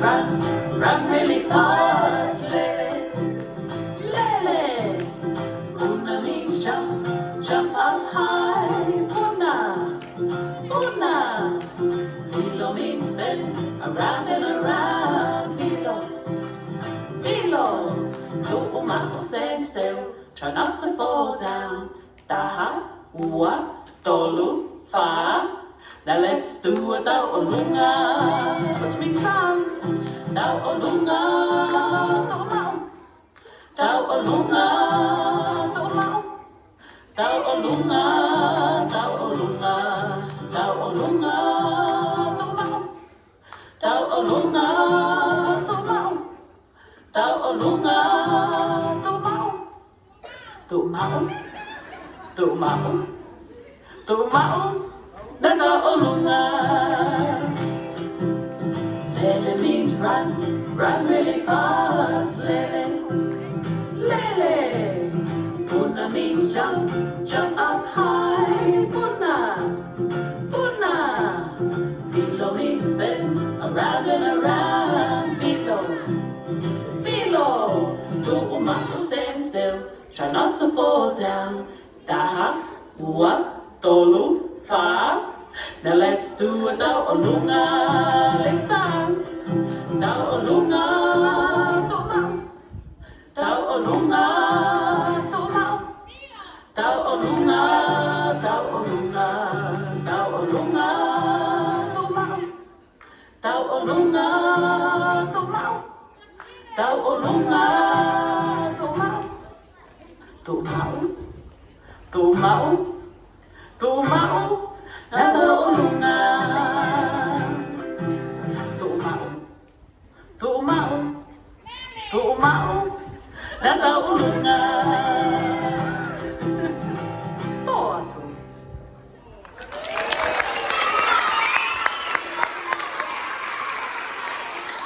run, run really fast. Lele, lele. Puna means jump, jump up high. Puna, puna. Filo means spin, around and around. Filo, filo. Tu'umao, stand still, try not to fall down. Taha, ua, tolu, fa. Now let's do a Taolunga, which means dance. Taolunga, tu'umao. Taolunga, tu'umao. Taolunga, taolunga, taolunga, tu'umao. Taolunga, tu'umao. Taolunga, tu'umao. Tu'umao, tu'umao, tu'umao. Na taolunga. Lele means run, run really fast. Lele, lele. Puna means jump, jump up high. Puna, puna. Filo means spin, around and around. Filo, filo. Tu'umao, stand still, try not to fall down. Taha, ua, tolu, fa. Now let's do a Taolunga. Let's dance. Taolunga, tu'umao. Taolunga, tu'umao. Taolunga, taolunga, taolunga, tu'umao. Taolunga, tu'umao. Taolunga, tu'umao. Tu'umao, tu'umao, tu'umao. Na taolunga. Tu'umao, tu'umao, tu'umao. Na taolunga.